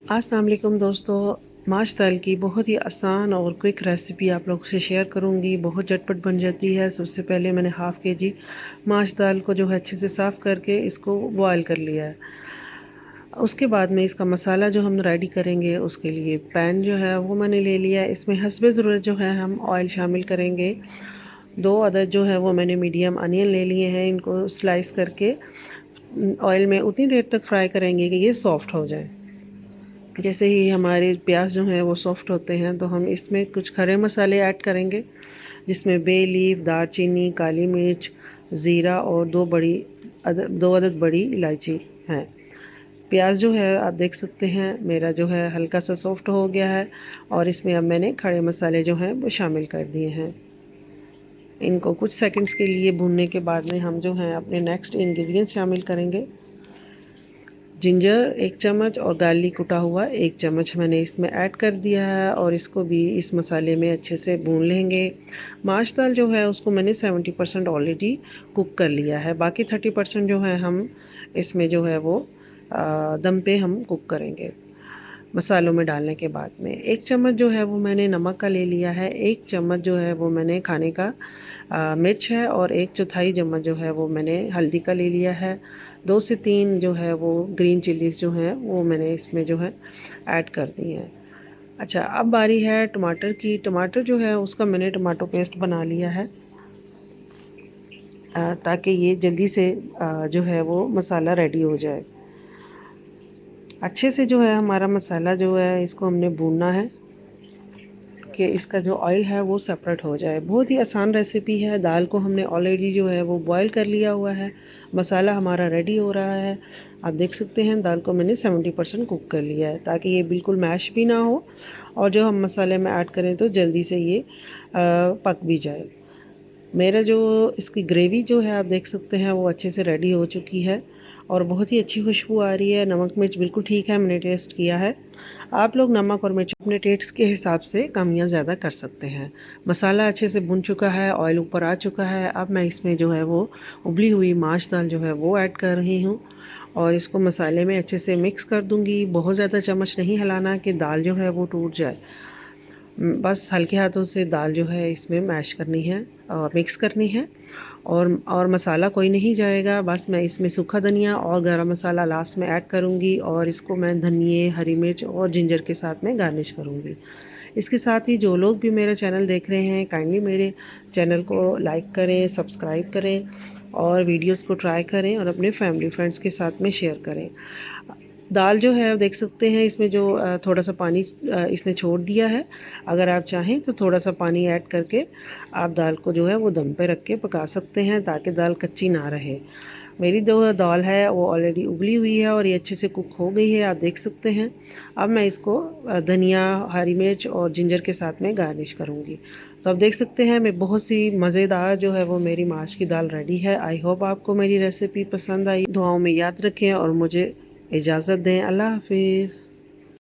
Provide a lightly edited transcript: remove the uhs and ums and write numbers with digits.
अस्सलाम वालेकुम दोस्तों, माश दाल की बहुत ही आसान और क्विक रेसिपी आप लोगों से शेयर करूंगी। बहुत झटपट बन जाती है। सबसे पहले मैंने हाफ़ के जी माश दाल को जो है अच्छे से साफ़ करके इसको बॉयल कर लिया है। उसके बाद में इसका मसाला जो हम रेडी करेंगे उसके लिए पैन जो है वो मैंने ले लिया है। इसमें हस्बे ज़रूरत जो है हम ऑयल शामिल करेंगे। 2 अदद जो है वो मैंने मीडियम अनियन ले लिए हैं। इनको स्लाइस करके ऑयल में उतनी देर तक फ्राई करेंगे कि ये सॉफ्ट हो जाए। जैसे ही हमारे प्याज जो हैं वो सॉफ्ट होते हैं तो हम इसमें कुछ खड़े मसाले ऐड करेंगे, जिसमें बे लीफ, दालचीनी, काली मिर्च, ज़ीरा और 2 अदद बड़ी इलायची हैं। प्याज जो है आप देख सकते हैं मेरा जो है हल्का सा सॉफ्ट हो गया है और इसमें अब मैंने खड़े मसाले जो हैं वो शामिल कर दिए हैं। इनको कुछ सेकंड्स के लिए भूनने के बाद में हम जो हैं अपने नेक्स्ट इंग्रेडिएंट्स शामिल करेंगे। जिंजर 1 चम्मच और गार्लिक कुटा हुआ 1 चम्मच मैंने इसमें ऐड कर दिया है और इसको भी इस मसाले में अच्छे से भून लेंगे। माश दाल जो है उसको मैंने 70% ऑलरेडी कुक कर लिया है। बाकी 30% जो है हम इसमें जो है वो दम पे हम कुक करेंगे मसालों में डालने के बाद में। 1 चम्मच जो है वो मैंने नमक का ले लिया है। 1 चम्मच जो है वो मैंने खाने का मिर्च है और 1/4 चम्मच जो है वो मैंने हल्दी का ले लिया है। 2 से 3 जो है वो ग्रीन चिलीज़ जो हैं वो मैंने इसमें जो है ऐड कर दी हैं। अच्छा, अब बारी है टमाटर की। टमाटर जो है उसका मैंने टमाटो पेस्ट बना लिया है ताकि ये जल्दी से जो है वो मसाला रेडी हो जाए। अच्छे से जो है हमारा मसाला जो है इसको हमने भूनना है कि इसका जो ऑयल है वो सेपरेट हो जाए। बहुत ही आसान रेसिपी है। दाल को हमने ऑलरेडी जो है वो बॉयल कर लिया हुआ है। मसाला हमारा रेडी हो रहा है। आप देख सकते हैं दाल को मैंने 70% कुक कर लिया है ताकि ये बिल्कुल मैश भी ना हो और जो हम मसाले में ऐड करें तो जल्दी से ये पक भी जाए। मेरा जो इसकी ग्रेवी जो है आप देख सकते हैं वो अच्छे से रेडी हो चुकी है और बहुत ही अच्छी खुशबू आ रही है। नमक मिर्च बिल्कुल ठीक है, मैंने टेस्ट किया है। आप लोग नमक और मिर्च अपने टेस्ट के हिसाब से कम या ज़्यादा कर सकते हैं। मसाला अच्छे से भुन चुका है, ऑयल ऊपर आ चुका है। अब मैं इसमें जो है वो उबली हुई माश दाल जो है वो ऐड कर रही हूँ और इसको मसाले में अच्छे से मिक्स कर दूँगी। बहुत ज़्यादा चम्मच नहीं हिलाना कि दाल जो है वो टूट जाए। बस हल्के हाथों से दाल जो है इसमें मैश करनी है और मिक्स करनी है और मसाला कोई नहीं जाएगा। बस मैं इसमें सूखा धनिया और गरम मसाला लास्ट में ऐड करूँगी और इसको मैं धनिए, हरी मिर्च और जिंजर के साथ में गार्निश करूँगी। इसके साथ ही जो लोग भी मेरा चैनल देख रहे हैं काइंडली मेरे चैनल को लाइक करें, सब्सक्राइब करें और वीडियोस को ट्राई करें और अपने फैमिली फ्रेंड्स के साथ में शेयर करें। दाल जो है देख सकते हैं इसमें जो थोड़ा सा पानी इसने छोड़ दिया है। अगर आप चाहें तो थोड़ा सा पानी ऐड करके आप दाल को जो है वो दम पे रख के पका सकते हैं ताकि दाल कच्ची ना रहे। मेरी जो दाल है वो ऑलरेडी उबली हुई है और ये अच्छे से कुक हो गई है, आप देख सकते हैं। अब मैं इसको धनिया, हरी मिर्च और जिंजर के साथ में गार्निश करूँगी। तो आप देख सकते हैं मैं बहुत सी मज़ेदार जो है वो मेरी माश की दाल रेडी है। आई होप आपको मेरी रेसिपी पसंद आई। दुआओं में याद रखें और मुझे इजाज़त दें। अल्लाह हाफिज़।